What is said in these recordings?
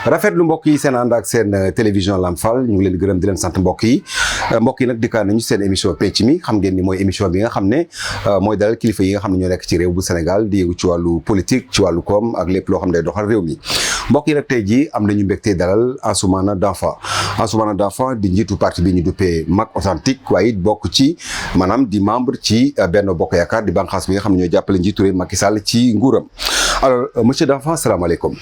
rafetlu mbokk yi seen ànd ak seen télévision Lamp Fall ñu ngi leen di gërëm di leen sant mbokk yi nag dikkaan nañu seen émission penc mi xam ngeen ni mooy émission bi nga xam ne mooy dalal kilifa yi nga xam ne ñoo nekk ci réew bu Sénégal di yëngu ci wàllu politique ci wàllu koom ak lépp loo xam ne day doxal réew mi mbokk yi nag tey jii am nañu mbégte dalal Ansoumana Danfa di njiitu parti bi ñu duppee Mag Authentique waaye it bokk ci maanaam di membre ci Benno Bokk Yaakaar di bànqaas bi nga xam ne ñoo jàppale njiitu réew Macky Sall ci nguuram alors monsieur Danfa salaamaaleykum.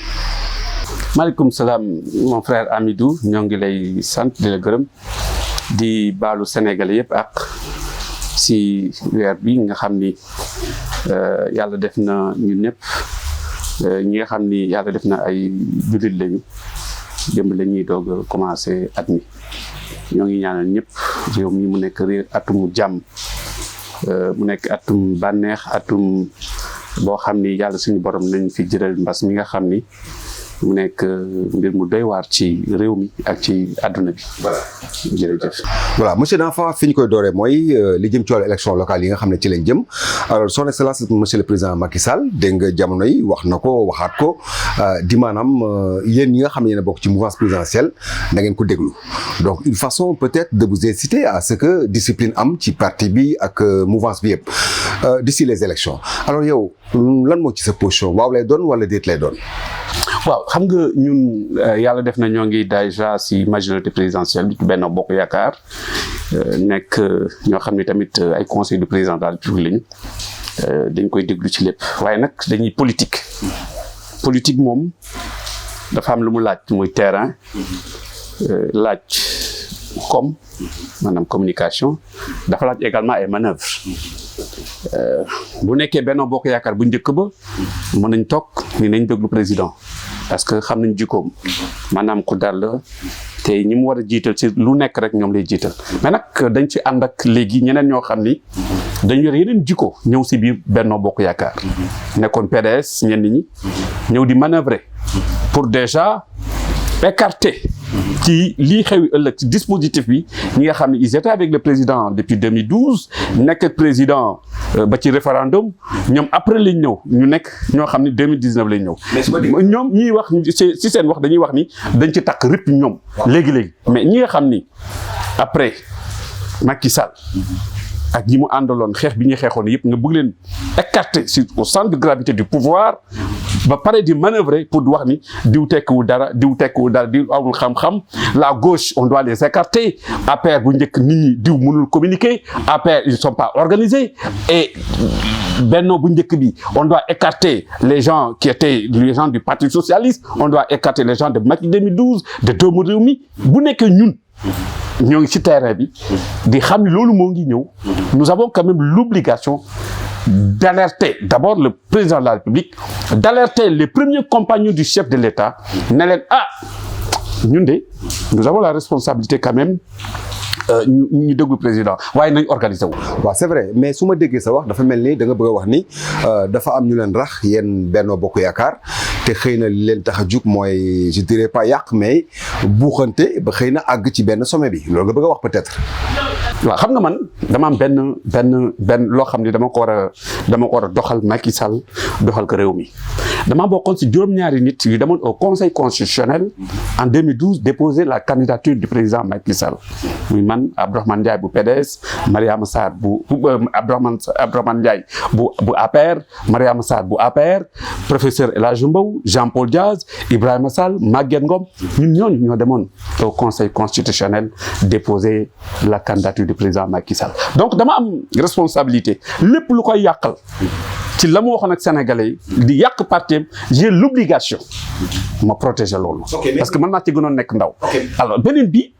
maaleykum salaam mon frère Amidou ñoo ngi lay sant di la gërëm di baalu Sénégalais yëpp ak si weer bi nga xam ni yàlla def na ñun ñëpp ñi nga xam ni yàlla def na ay jullit lañu démb la ñuy doog a commencé at mi ñoo ngi ñaanal ñëpp réew mi mu nekk atum jàmm mu nekk atum bànneex atum boo xam ni yàlla suñu borom nañ fi jëral mbas mi nga xam ni mu nekk mbir mu doy waar ci réew mi ak ci àdduna bi. voilà jërëjëf. voilà monsieur Danfa fi ñu koy dooree mooy li jëm ci wàllu élection locale yi nga xam ne ci lañ jëm alors son excellence monsieur le président Macky Sall dégg nga jamono yi wax na ko waxaat ko di maanaam yéen ñi nga xam ne yéen a bokk ci mouvance présidentielle da ngeen ko déglu donc une façon peut-être de vous inciter à ce que discipline am ci parti bi ak mouvance bi yëpp d'ici les élections alors yow lan moo ci sa position waaw lay doon wala déet lay doon. waaw xam nga ñun yàlla def na ñoo ngi déjà si majorité présidentielle bi Benno Bokk Yaakaar nekk ñoo xam ne tamit ay conseil du président de la République lañu dañ koy déglu ci lépp waaye nag dañuy politique moom dafa am lu mu laaj muy terrain laaj comme maanaam communication dafa laaj également ay manœuvres bu nekkee Benno Bokk Yaakaar bu njëkk ba mën nañ toog ni nañ déglu président parce que xam nañ jikkoom maanaam ku dal la te ñi mu war a jiital ci lu nekk rek ñoom lay jiital mais nag dañ ci ànd ak léegi ñeneen ñoo xam ni dañu yor yeneen jikko ñëw si biir Benno Bokk Yaakaar nekkoon PDS ñenn ñi ñëw di manœuvrer pour déjà écarter ci lii xewi ëllëg ci dispositif bi ñi nga xam ne ils étaient avec le président depuis 2012 nekk ak président ba ci référendum ñoom après lañ ñëw ñu nekk ñoo xam ne 2019 lañ ñëw ñoom ñiy wax si seen wax dañuy wax ni dañ ci takk rip ñoom léegi-léegi mais ñi nga xam ni après Macky Sall ak ñi mu àndaloon xeex bi ñuy xeexoon yëpp nga bëgg leen écarter au centre de gravité du pouvoir ba pare di manœuvrer pour wax ni diw tekkiwul dara diw amul xam-xam la gauche on doit les écarter APR bu njëkk nit ñi diw mënul communiquer APR ils sont pas organisés et Benno bu njëkk bi on doit écarter les gens qui étaient les gens du Parti socialiste on doit écarter les gens de Macky 2012 de doomu réew mi bu nekkee ñun ñoo ngi ci terrain bi di xam ni loolu moo ngi ñëw nous avons quand même l'obligation d'alerter d'abord le président de la République d'alerter les premiers compagnons du chef de l'État ne leen ñun de nous avons la responsabilité quand même ñu déglu président waaye nañ organiser wu. waaw c'est vrai mais su ma déggee sa wax dafa mel ni da nga bëgg a wax ni dafa am ñu leen rax yéen Benno Bokk Yaakaar te xëy na li leen tax a jug mooy je dirais pas yàq mais buuxante ba xëy na àgg ci benn sommet bi loolu nga bëgg a wax peut-être. waaw xam nga man dama am benn loo xam ne dama ko war a doxal Macky Sall doxal ko réew mi dama bokkoon si juróom-ñaari nit yu demoon au conseil constitutionnel en 2012 déposer la candidature du président Macky Sall muy man Abdourahmane Ndiaye bu PDS Mariama Sarr bu Abdourahmane Ndiaye bu APR Mariama Sarr bu APR professeur El Hadji Mbow Jean-Paul Diaz Ibrahima Sall Maguette Ngom ñun ñooñu ñoo demoon au conseil constitutionnel déposer la candidature du président Macky Sall donc dama am responsabilité lépp lu koy yàqal ci la mu waxoon ak sénégalais yi di yàq parti j'ai l'obligation ma protéger loolu parce que man maa ci gënoon nekk ndaw alors beneen bi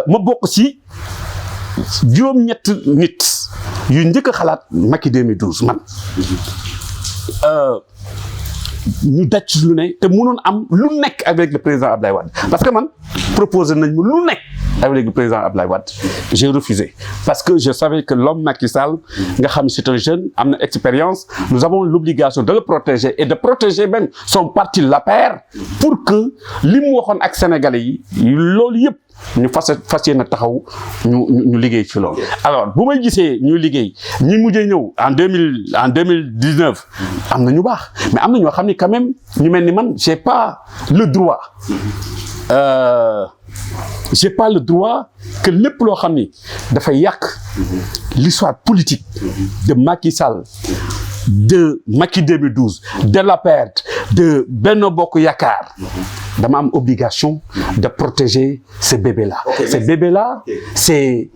ma bokk ci juróom-ñett nit yu njëkk a xalaat Macky 2012 man ñu daj lu ne te mënoon am lu nekk avec le président Abdoulaye Wade parce que man proposé nañ ma lu nekk avec le président Abdoulaye Wade, j'ai refusé. Parce que je savais que l'homme Macky Sall, c'est un jeune, a une expérience, nous avons l'obligation de le protéger et de protéger même son parti l'APR pour que li mu waxoon ak Sénégalais yi loolu yëpp ñu fas yéene taxaw ñu liggéey ci loolu. Alors bu may gisee ñu liggéey ñi mujjee ñëw en 2019 am na ñu baax mais am na ñoo xam ni quand même ñu mel ni man j'ai pas le droit que lépp loo xam ni dafay yàq l'histoire politique de Macky Sall, de Macky 2012, de l'APR, de Benno Bokk Yakaar, dama am obligation de protéger ces bébés-là. Ces bébés-là, c'est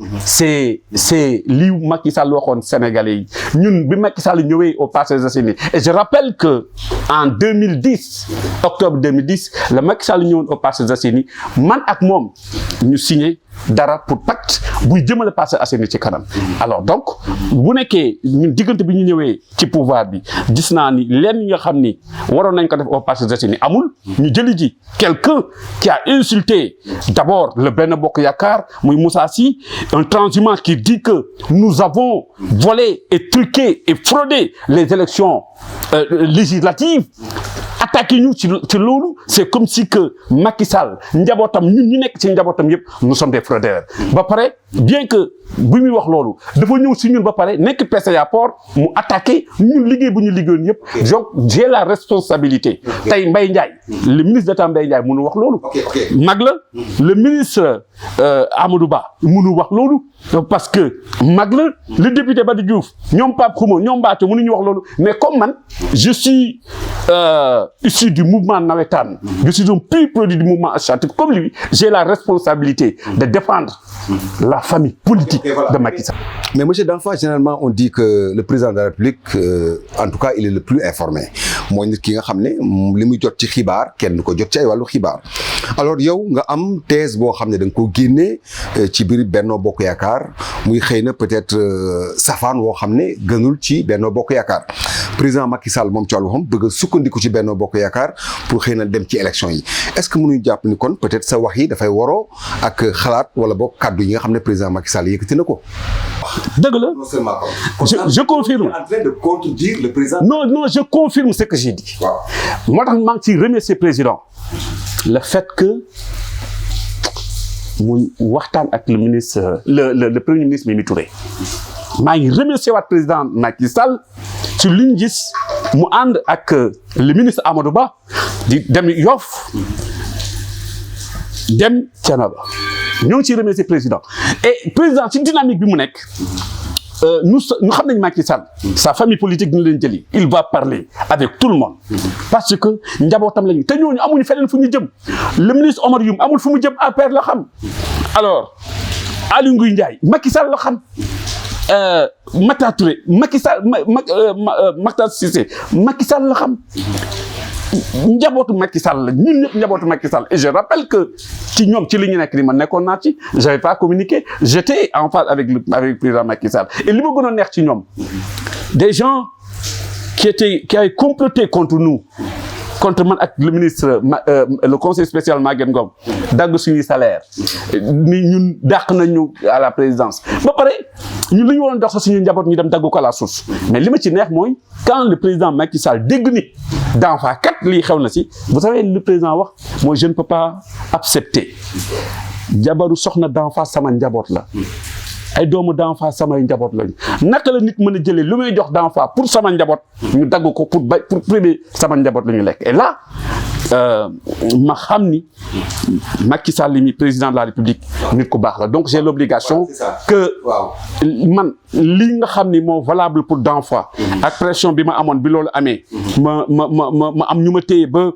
li Macky Sall waxoon Sénégalais yi ñun bi Macky Sall ñëwee au Parcelles Assainies. Et je rappelle que en 2010, octobre 2010, le Macky Sall ñëwoon au Parcelles Assainies man ak moom ñu signé dara pour pacte buy jëmale Parcelles Assainies ci kanam. Alors donc bu nekkee ñun diggante bi ñu ñëwee ci pouvoir bi gis naa ni leen nga xam ni waroon nañ ko def au Parcelles Assainies amul ñu jëli ji quelqu'un qui a insulté d'abord le Benno Bokk Yakaar muy Moussa Sy, un transhumant qui dit que nous avons volé et truqué et fraudé les élections législatives. Attaquer ñu ci loolu c'est comme si que Macky Sall njabootam ñun ñu nekk ci njabootam yëpp nous sommes des fraudeurs. Ba pare bien que bu muy wax loolu dafa ñëw si ñun ba pare nekk PCA Port mu attaqué ñun liggéey bu ñu liggéeyoon yëpp. Donc j'ai la responsabilité. Tey Mbaye Ndiaye le ministre d'État Mbaye Ndiaye mënu wax loolu. mag la le ministre Amadou Ba mënu wax loolu parce que mag la le député Badi Diouf ñoom Pape Khouma ñoom Mbathio mënuñu wax loolu mais comme man je suis issu du mouvement navétane, je suis un pur produit du mouvement associatif comme lui, j'ai la responsabilité de défendre la famille politique de Macky Sall. Mais monsieur Danfa, généralement on dit que le président de la République en tout cas il est le plus informé mooy nit ki nga xam ne li muy jot ci xibaar kenn ko jot ci ay wàllu xibaar. Alors yow nga am thèse boo xam ne da nga ko génnee ci biir Benno Bokk Yaakaar muy xëy na peut-être safaan woo xam ne gënul ci Benno Bokk Yaakaar président Macky Sall moom ci wàllu xam bëgg a sukkandiku ci Benno Bokk Yaakaar pour xëy na dem ci élection yi est-ce que mënuñu jàpp ni kon peut-être sa wax yi dafay waroo ak xalaat wala boog kaddu yi nga xam ne président Macky Sall yëkkati na ko. dëgg la je confirme. en train de contredire le président. non je confirme ce que j'ai dit. waaw moo tax maa ngi ciy remercier président le fait que mu waxtaan ak le ministre le premier ministre Mimi Touré maa ngi remercier waat président Macky Sall ci li ñu gis mu ànd ak le ministre Amadou Ba di dem Yoff dem Thiénaba ñoo ngi ciy remercier président et président ci dynamique bi mu nekk nous xam nañ Macky Sall sa famille politique ñu leen jëli il va parler avec tout le monde parce que njabootam lañu te ñooñu amuñu feneen fu ñu jëm le ministre Omar Youm amul fu mu jëm APR la xam alors Aly Ngouille Ndiaye Macky Sall la xam Mata Touré Macky Sall Makhtar Cissé Macky Sall la xam njabootu Macky Sall la ñun ñëpp njabootu Macky Sall et je rappelle que ci ñoom ci li ñu nekk ni man nekkoon naa ci j'avais pas communiqué j'étais en phase avec le président Macky Sall et li ma gën a neex ci ñoom des gens qui avaient comploté contre nous contre man ak le ministre le conseil spécial Maguette Ngom dagg suñuy salaire ni ñun dàq nañu à la présidence ba pare ñun li ñu waroon dox suñu njaboot ñu dem dagg ko à la source mais li ma ci neex mooy quand le président Macky Sall dégg ni Danfa kat lii xew na si vous savez le président wax mooy je ne peux pas accepter jabaru soxna Danfa sama njaboot la ay doomu Danfa samay njaboot lañu naka la nit mën a jëlee lu may jox Danfa pour sama njaboot ñu dagg ko pour privé sama njaboot la ñu lekk et là ma xam ni Macky Sall mi président de la République nit ku baax la donc j'ai l'obligation que man li nga xam ni moo valable pour Danfa ak pression bi ma amoon bi loolu amee ma am ñu ma téye ba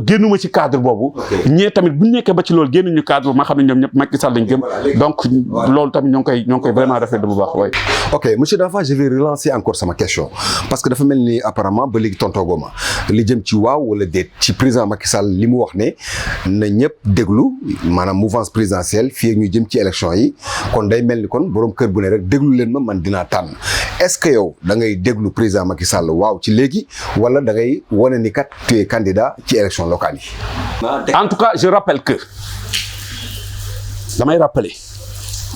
génnuma ci cadre boobu ñee tamit bu ñu nekkee ba ci loolu génnuñu cadre ma xam ne ñoom ñëpp Macky Sall lañ gëm donc loolu tamit ñoo ngi koy vraiment rafetlu bu baax way ok monsieur Danfa je vais relancer encore sama question parce que dafa mel ni apparemment ba léegi tontoogoo ma li jëm ci waaw wala déet ci président Macky Sall li mu wax ne na ñëpp déglu maanaam mouvance présidentielle fii ak ñu jëm ci élection yi kon day mel ni kon borom kër bu ne rek déglu leen ma man dinaa tànn est-ce que yow da ngay déglu président Macky Sall waaw ci léegi wala da ngay wane ni kat tu es candidat ci élection locale yi. En tout cas je rappelle que damay rappeler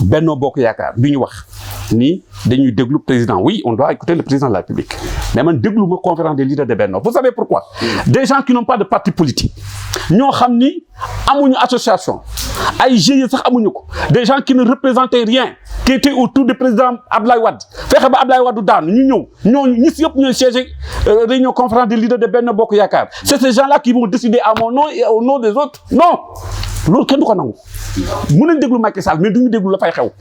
Benno Bokk Yaakaar bi ñu wax ni dañuy déglu président oui on doit écouter le président de la République mais man déglu ma conférence des leaders de Benno vous savez pourquoi des gens qui n'ont pas de parti politique ñoo xam ni amuñu association ay GIE sax amuñu ko des gens qui ne représentaient rien qui étaient autour du président Abdoulaye Wade fexe ba Abdoulaye Wade daanu ñu ñëw ñooñu ñi si yëpp ñooy siège réunion conférence des leaders de Benno Bokk Yaakaar c'est ces gens-là qui vont décider à mon nom et au nom des autres non loolu kenn du ko nangu mën nañ déglu Macky Sall mais duñu déglu la fay xew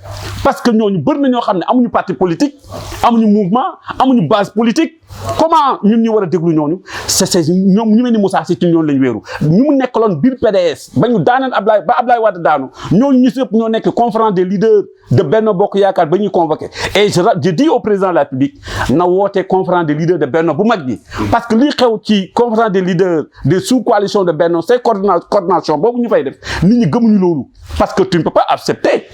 parce que ñooñu bëri na ñoo xam ne amuñu parti politique amuñu mouvement amuñu base politique comment ñun ñu war a déglu ñooñu c'est ñoom ñu mel ni Moussa Sy ci ñooñu lañ wéeru ñu mu nekkaloon biir PDS ba ñu daaneel Abdoulaye Wade daanu ñooñu ñu si yëpp ñoo nekk conférence des leaders de Benno Bokk Yaakaar ba ñuy convoqué et je dis au président de la République na woote conférence des leaders de Benno bu mag bi parce que lii xew ci conférence des leaders des sous-coalitions de Benno c'est coordination boobu ñu fay def nit ñi gëmuñu loolu parce que tu ne peux pas accepter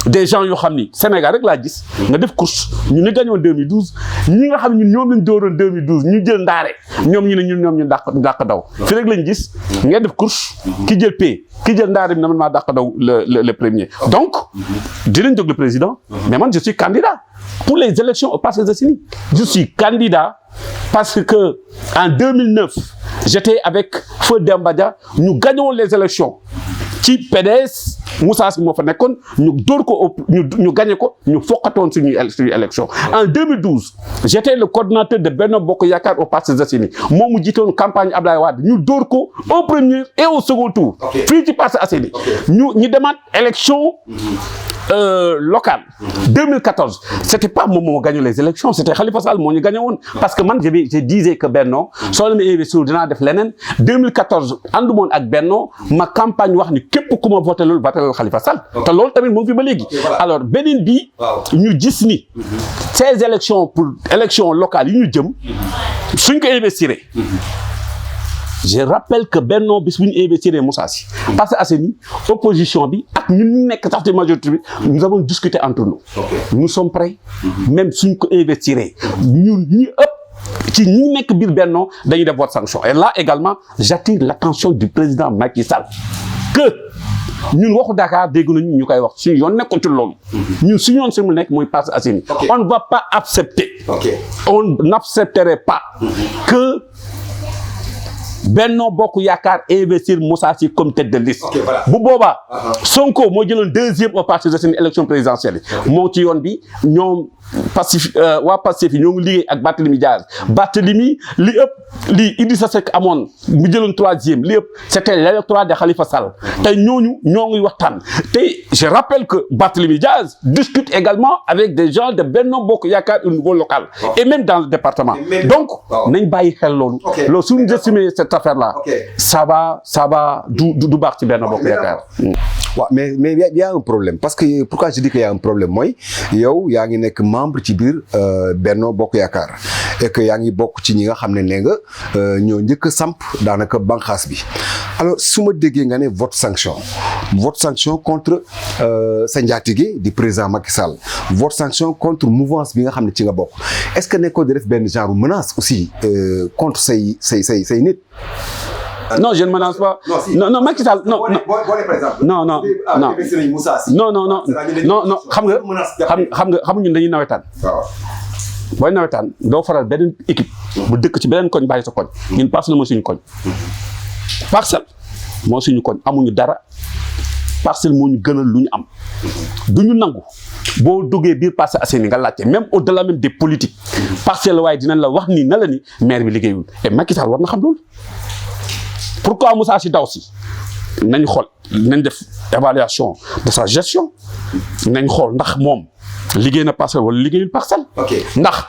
des gens yoo xam ni Sénégal rek laa gis nga def course ñu ne gagnoon 2012 ñi nga xam ne ñoom lañ dooroon 2012 ñu jël ndaare ñoom ñu ne ñoom ñu dàq daw fi rek lañ gis nga def course ki jël paie ki jël ndaare bi na man maa dàq daw le premier donc dinañ jóg le président mais man je suis candidat pour les élections au Parcelles Assainies je suis candidat parce que en 2009 j'étais avec Feu Demba Dia ñu gagnoon les élections ci PDS Moussa Sy moo fa nekkoon ñu dóor ko ñu gagné ko ñu foqatoon suñu élection en 2012 j'étais le coordinateur de Benno Bokk Yaakaar au Parcelles Assainies moom mu jiitoon campagne Abdoulaye Wade ñu dóor ko au premier et au second tour fii ci Parcelles Assainies ñu demaat élection locale 2014 c'était pas moom moo gagné les élections c'était Khalifa Sall moo ñu gagné woon parce que man je disais que Benno soo leen investir dinaa def leneen 2014 àndumoon ak Benno ma campagne wax ni képp ku ma voté loolu voté Khalifa Sall te loolu tamit moom fi ba léegi alors beneen bi ñu gis ni ces élections pour élections locales yi ñu jëm suñ ko investir je rappelle que Benno bis bu ñu investir Moussa Sy Parcelles Assainies opposition bi ak ñun ñu nekk sax ci majorité bi nous avons discuté entre nous nous sommes prêts même suñ ko investir ñun ñi ëpp ci ñi nekk biir Benno dañuy def vote sanction et là également j'attire l'attention du président Macky Sall que ñun waxu Dakar dégg nañu ñu koy wax suñu yoon nekkul ci loolu ñun suñu yoon si mu nekk mooy Parcelles Assainies on ne va pas accepter on n'accepterait pas que Benno Bokk Yaakaar investir Moussa Sy comme tête de liste bu boobaa Sonko moo jëloon deuxième au Parcelles Assainies élection présidentielle yi moo ci yoon bi ñoom waa Pastef yi ñoo ngi liggéey ak Barthélémy Diaz Barthélémy li ëpp li Idrissa Seck amoon mu jëloon troisième li ëpp c'était l'électorat de Khalifa Sall tey ñooñu ñoo ngi waxtaan tey je rappelle que Barthélémy Diaz discute également avec des gens de Benno Bokk Yaakaar au niveau local et même dans le département donc nañ bàyyi xel loolu loolu suñu estimer cette affaire-là ça va du baax ci Benno Bokk Yaakaar waaw mais y a un problème parce que pourquoi je dis que y a un problème mooy yow yaa ngi nekk membre ci biir Benno Bokk Yaakaar et que yaa ngi bokk ci ñi nga xam ne nee nga ñoo njëkk a samp daanaka banqaas bi alors su ma déggee nga ne vote sanction contre sa njaatige di président Macky Sall vote sanction contre mouvance bi nga xam ne ci nga bokk est-ce que nekkoo di def benn genre menace aussi contre say nit. Non, je ne menace pas. Non, Macky Sall, non. Non, xam nga ñun dañuy nawetaan. booy nawetaan doo faral beneen équipe bu dëkk ci beneen koñ bàyyi sa koñ ñun Parcelles moo suñu koñ. Parcelles moo suñu koñ amuñu dara Parcelles moo ñu gënal lu ñu am du ñu nangu boo duggee biir Parcelles Assainies nga laajte même au-delà même des politiques Parcelles waaye dinañ la wax ni na la ni maire bi liggéeyul et Macky Sall war na xam loolu. Pourquoi Moussa Sy daw si nañ xool nañ def évaluation de sa gestion nañ xool ndax moom liggéey na Parcelles wala liggéeyul Parcelles. ndax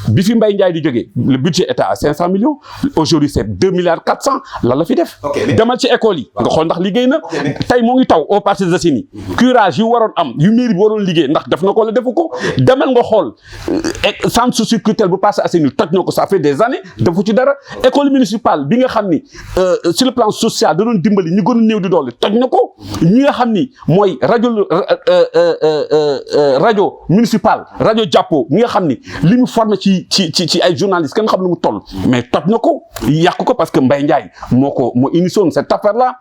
bi fi Mbaye Ndiaye di jógee le budget était à 500 millions aujourd'hui c'est 2 milliards 400 lan la fi def. demal ci école yi nga xool ndax liggéey na. tey moo ngi taw au Parcelles Assainies curage yu waroon am yu mairie bi waroon liggéey ndax def na ko la defu ko. demal nga xool centre socio-culturel bu Parcelles Assainies toj na ko ça fait des années defu ci dara école municipale bi nga xam ni sur le plan social da doon dimbali ñu gën a néew di doole toj na ko ñi nga xam ni mooy rajo municipal rajo jàppo ñi nga xam ni li mu formé ci ci ay journalistes kenn xam lu mu toll mais toj na ko yàq ko parce que Mbaye Ndiaye moo initié cette affaire là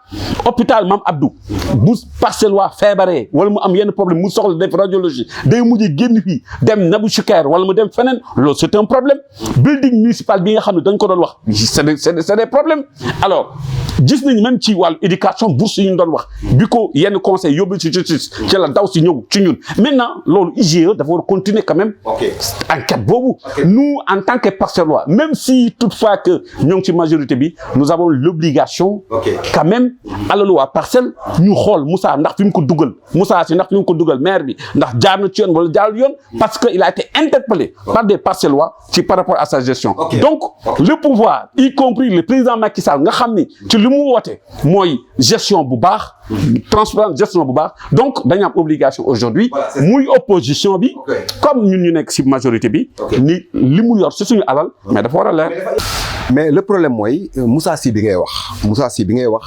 hôpital Mame Abdou bu Parcelles waa feebaree wala mu am yenn problème mu soxla def radiologie day mujj génn fii dem Nabou Choucair wala mu dem feneen loolu c'est un problème building municipal bi nga xam ne dañ ko doon wax c'est des problèmes alors gis nañ même ci wàllu éducation bourse yi ñu doon wax bi ko yenn conseil yóbbu ci justice ci la daw si ñëw ci ñun maintenant loolu IGE dafa war continuer quand même enquête boobu nous en tant que Parcellois même si toutefois que ñoo ngi ci majorité bi nous avons l'obligation quand même alalu waa Parcelles ñu xool Moussa ndax fi mu ko dugal Moussa si ndax fi mu ko dugal maire bi ndax jaar na ci yoon wala jaarul yoon parce que il a été interpellé par des Parcellois ci par rapport à sa gestion donc le pouvoir y compris le président Macky Sall nga xam ni ci li mu woote mooy gestion bu baax transparence gestion bu baax donc dañu am obligation aujourd'hui muy opposition bi comme ñun ñu nekk ci majorité bi ni li mu yor ci suñu alal mais dafa war a leer mais le problème mooy Moussa Sy bi ngay wax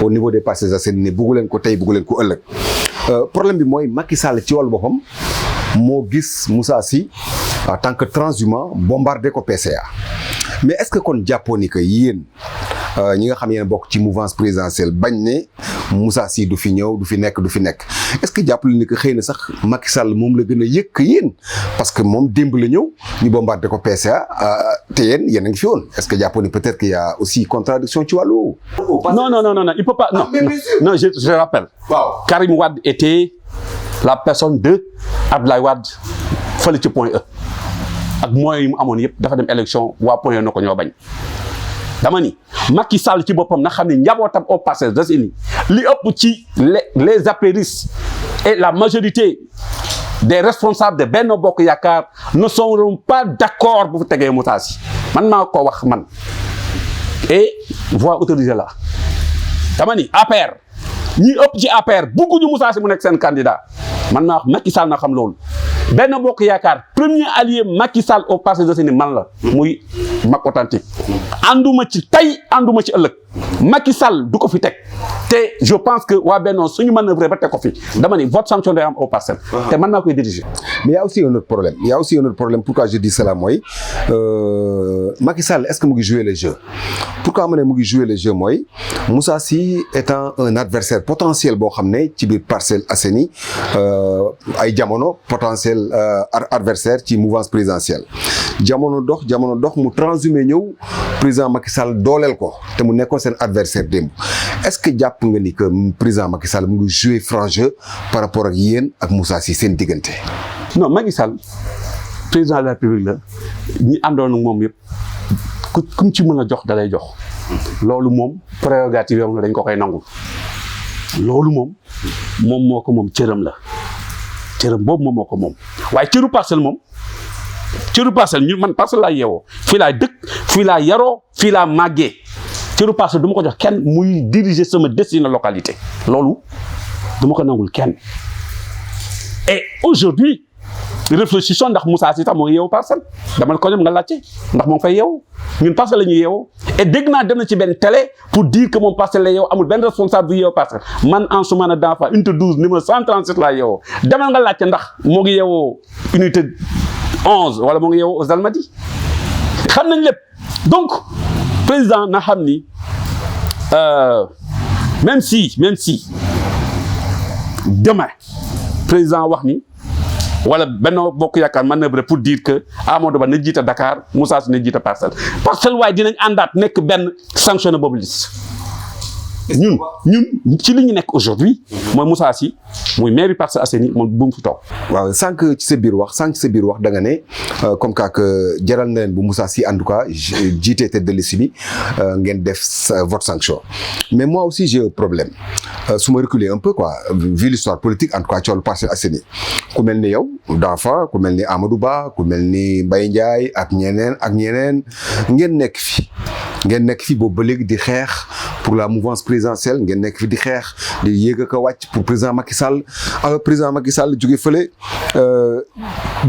au niveau des Parcelles Assainies ne bëggu leen ko tey bëggu leen ko ëllëg problème bi mooy Macky Sall ci wàllu boppam moo gis Moussa Sy en tant que transhumant bombardé ko PCA mais est-ce que kon jàppoo ni que yéen ñi nga xam yéen bokk ci mouvance présidentielle bañ ne Moussa Sy du fi ñëw du fi nekk est-ce que jàppale ni que xëy na sax Macky Sall moom la gën a yëkk yéen parce que moom démb la ñëw ñu bombardé ko PCA te yéen a ngi fi woon est-ce que jàppoo ni peut-être qu'il y a aussi contradiction ci wàllu woowu. non il peut pas non je rappelle. waaw Karim Wade était la personne de Abdoulaye Wade fële ci Point E ak moyens yi mu amoon yëpp dafa dem élection waa Point E na ko ñoo bañ. dama ni Macky Sall ci boppam na xam ne njabootam aux Parcelles Assainies li ëpp ci les apéristes et la majorité des responsables de Benno Bokk Yaakaar ne sont pas d'accord bu fi tegee Moussa Sy man maa ko wax man et voix autorisée là dama ni APR ñi ëpp ci APR bëgguñu Moussa Sy mu nekk seen candidat man maa wax Macky Sall na xam loolu Benno Bokk Yaakaar premier allié Macky Sall aux Parcelles Assainies man la muy mag authentique ànduma ci tey ànduma ci ëllëg Macky Sall du ko fi teg te je pense que waa Benno suñu manœuvre ba teg ko fi dama ni vote sanction day am aux Parcelles te man naa koy diriger. mais y a aussi un autre problème pourquoi je dis cela mooy Macky Sall est-ce que mu ngi jouer le jeu pourquoi ma ne mu ngi jouer le jeu mooy Moussa Sy étant un adversaire potentiel boo xam ne ci biir Parcelles Assainies ay jamono potentiel adversaire ci mouvance présidentielle jamono dox mu transhumé ñëw président Macky Sall dooleel ko te mu nekkoon seen adversaire démb est-ce que jàpp nga ni que président Macky Sall mu ngi jouer franc jeu par rapport ak yéen ak Moussa Sy seen diggante. non Macky Sall président de la République la ñi àndoon ak moom yëpp ku ci mën a jox da lay jox loolu moom prérogative am la dañ ko koy nangul loolu moom moo ko moom cëram la cëram boobu moom moo ko moom waaye cëru Parcelles moom. cëru Parcelles ñu man Parcelles laa yeewoo fii laa dëkk fii laa yaroo fii laa màggee cëru Parcelles du ma ko jox kenn muy diriger sama destinée localité loolu du ma ko nangul kenn et aujourd'hui réfléchissons ndax Moussa Sy tax moo ngi yeewu Parcelles dama ko ñoom nga laajte ndax moo ngi fay yeewu ñun Parcelles la ñuy yeewoo et dégg naa dem na ci benn télé pour dire que moom Parcelles la yeewu amul benn responsable bu yeewu Parcelles man Ansoumana Danfa unité 12 numéro 137 laa yeewoo demal nga laajte ndax moo ngi yeewoo unité 11 wala moo ngi yeewoo aux Almadies xam nañ lépp donc président na xam ni même si demain président wax ni wala Benno Bokk Yaakaar manœuvre pour dire que Amadou Ba na jiite Dakar Moussa Sy na jiite Parcelles waaye dinañ àndaat nekk benn sanctionné boobu liste ñun ci li ñu nekk aujourd'hui mooy Moussa Sy muy maire Parcelles Assainies moom bu mu fi toog. waaw sànq ci sa biir wax da nga ne comme que jaral na leen bu Moussa Sy en tout cas jiite tête de liste bi ngeen def vote sanction mais moi aussi j'ai un problème su ma reculer un peu quoi vu l'histoire politique en tout cas ci wàllu Parcelles Assainies ku mel ni yow Danfa ku mel ni Amadou Ba ku mel ni Mbaye Ndiaye ak ñeneen ngeen nekk fi boobu ba léegi di xeex pour la mouvance présidentielle ngeen nekk fi di xeex di yéeg ak a wàcc pour président Macky Sall alors président Macky Sall jóge fële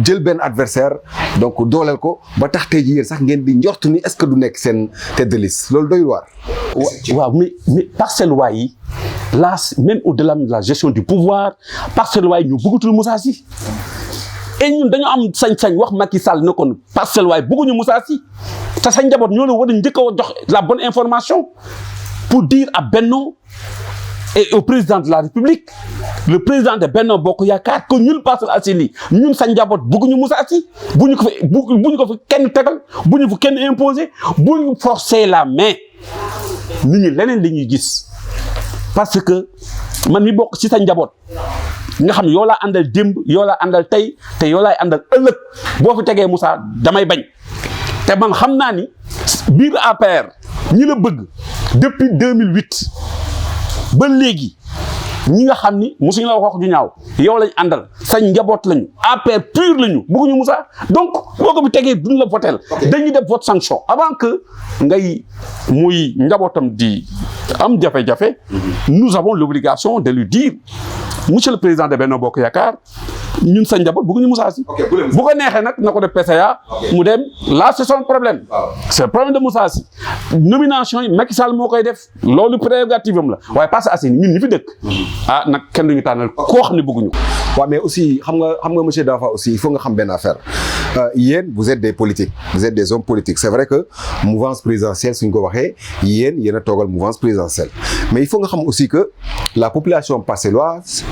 jël benn adversaire donc dooleel ko ba tax tey jii yéen sax ngeen di njort ni est-ce que du nekk seen tête de liste loolu doy waar. waaw mais Parcelles waa yi là même au-delà de la gestion du pouvoir Parcelles waa yi ñu bëggatul Moussa Sy et ñun dañu am sañ-sañ wax Macky Sall ne kon Parcelles waaye bëgguñu Moussa Sy te sa njaboot ñoo la war a njëkk a jox la bonne information pour dire à Benno et au président de la République le président de Benno Bokk Yaakaar que ñun Parcelles Assainies ñun sa njaboot bëgguñu Moussa Sy bu ñu ko fi kenn tegal bu ñu fi kenn imposer bu ñu forcer la main nit ñi leneen la ñuy gis parce que man mi bokk ci sa njaboot nga xam ne yoo laa àndal démb yoo laa àndal tey te yoo laay àndal ëllëg boo fi tegee Moussa damay bañ te man xam naa ni biir APR ñi la bëgg depuis 2008 ba léegi ñi nga xam ni mosuñu la wax ju ñaaw yow lañ àndal sa njaboot lañu APR pur lañu bëgguñu Moussa donc boo ko bi tegee duñ la votel dañuy def vote sanction avant que ngay muy njabootam di am jafe-jafe nous avons l'obligation de lui dire monsieur le président de Benno Bokk Yaakaar ñun sa njaboot bëgguñu Moussa Sy bu ko neexee nag na ko def PCA mu dem là c'est son problème c'est le problème de Moussa Sy nomination yi Macky Sall moo koy def loolu prérogative am la waaye Parcelles Assainies ñun ñi fi dëkk nag kenn duñu tànnal koo xam ne bëgguñu waaw mais aussi xam nga monsieur Dafa aussi il faut nga xam benn affaire yéen vous êtes des politiques vous êtes des hommes politiques c'est vrai que mouvance présidentielle suñ ko waxee yéen a toogal mouvance présidentielle mais il faut nga xam aussi que la population parcelloise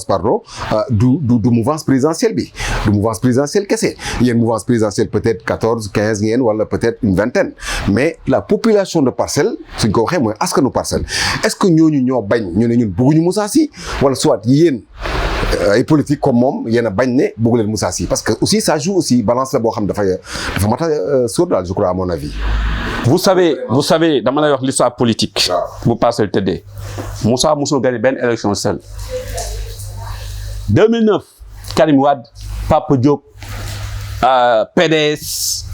pardon du mouvance présidentielle bi du mouvance présidentielle kese yéen mouvance présidentielle peut-être 14 15 ngeen wala peut-être une vingtaine mais la population de Parcelles suñ ko waxee mooy askanu Parcelles est-ce que ñooñu ñoo bañ ñu ne ñun bëgguñu Moussa Sy wala soit yéen ay politique comme moom yéen a bañ ne bëggu leen Moussa Sy parce que aussi ça joue aussi balance la boo xam dafa mat a sóor daal je crois à mon avis. vous savez dama lay wax l'histoire politique. bu Parcelles tëddee Moussa musul gagné benn élection seul 2009 Karim Wade Papa Diop PDS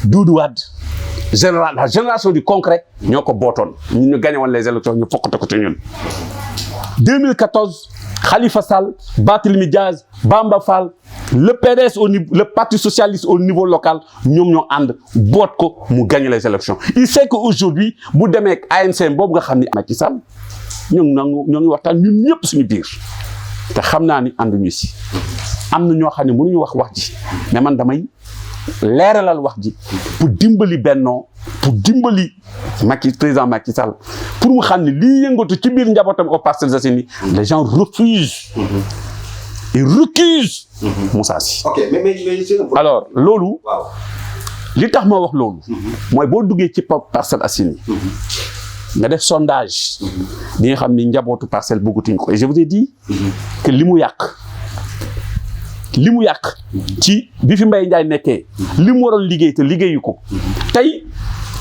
Doudou Wade la génération du concret ñoo ko bootoon ñun ñu gagné woon les élections ñu fokkate ko ci ñun 2014 Khalifa Sall Barthélémy Diaz Bamba Fall le PDS au niveau le parti socialiste au niveau local ñoom ñoo ànd boot ko mu gagné les élections il sait que aujourd'hui bu demee ANC boobu nga xam ni Macky Sall ñoo ngi waxtaan ñun ñëpp suñu biir te xam naa ni ànduñu si am na ñoo xam ne mënuñu wax ji mais man damay leeralal wax ji pour dimbali Benno pour dimbali président Macky Sall pour mu xam ne lii yëngatu ci biir njabootam au Parcelles Assainies les gens refusent et recusent Moussa Sy. Alors loolu li tax ma wax loolu mooy boo duggee ci Parcelles Assainies nga def sondage di nga xam ni njabootu Parcelles bëggatuñ ko et je vous ai dit que li mu yàq ci bi fi Mbaye Ndiaye nekkee li mu waroon liggéey te liggéeyu ko tey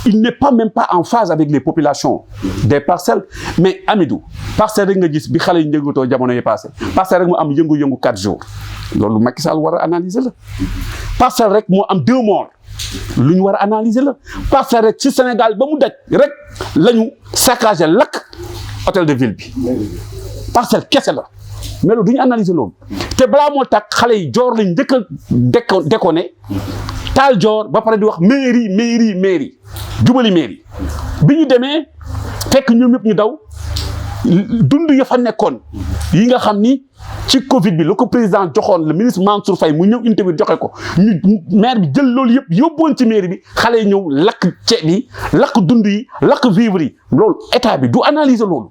il n'est pas même pas en phase avec les populations des Parcelles mais Amidou Parcelles rek nga gis bi xale yi njëngatoo jamono yi passé Parcelles rek mu am yëngu-yëngu 4 jours loolu Macky Sall war a analyser la Parcelles rek moo am 2 morts lu ñu war a analyser la Parcelles rek ci Sénégal ba mu daj rek la ñu saccagé lakk hôtel de ville bi Parcelles kese la mais loolu du ñu analyser loolu te balaa moo tax xale yi joor lañ njëkk a déconné taal joor ba pare di wax mairie jubali mairie bi ñu demee fekk ñoom ñëpp ñu daw dund ya fa nekkoon yi nga xam ni ci Covid bi la ko président joxoon le ministre Mansour Faye mu ñëw interview joxe ko ñu maire bi jël loolu yëpp yóbboon ci mairie bi xale yi ñëw lakk ceeb yi lakk dund yi lakk vivre yi loolu état bi du analyser loolu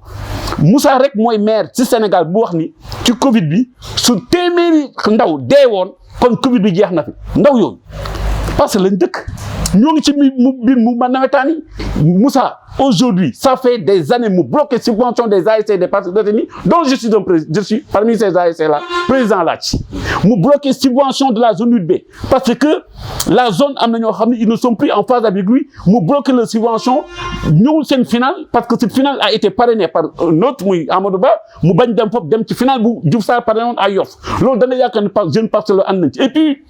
Moussa rek mooy maire ci Sénégal bu wax ni ci Covid bi su téeméeri ndaw dee woon kon Covid bi jeex na fi ndaw yooyu parce que lañ dëkk ñoo ngi ci biir mouvement nawetaan yi Moussa aujourd'hui ça fait des années mu bloqué subvention des ASC des Parcelles Assainies dont je suis parmi ces ASC là président laa ci mu bloqué subvention de la zone 8B parce que la zone am na ñoo xam ne ils ne sont plus en phase avec lui mu bloqué la subvention ñëwul seen finale parce que cette finale a été parrainée par un autre muy Amadou Ba mu bañ dem foofu dem ci finale bu Diouf Sarr parrainé woon à Yoff loolu da nga yaakaar ne par jeune Parcelles ànd nañ ci et puis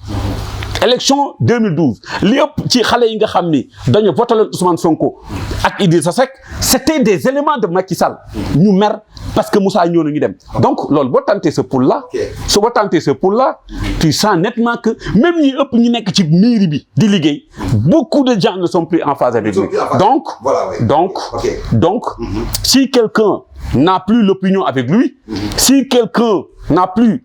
élection 2012 li ëpp ci xale yi nga xam ni dañu voté Ousmane Sonko ak Idrissa Seck c'était des éléments de Macky Sall ñu mer parce que Moussa ñëw na ñu dem donc loolu boo tenté ce pouls là tu sens nettement que même ñi ëpp ñu nekk ci mairie bi di liggéey beaucoup de gens ne sont plus en phase avec lui donc si quelqu'un n'a plus l'opinion avec lui si quelqu'un n'a plus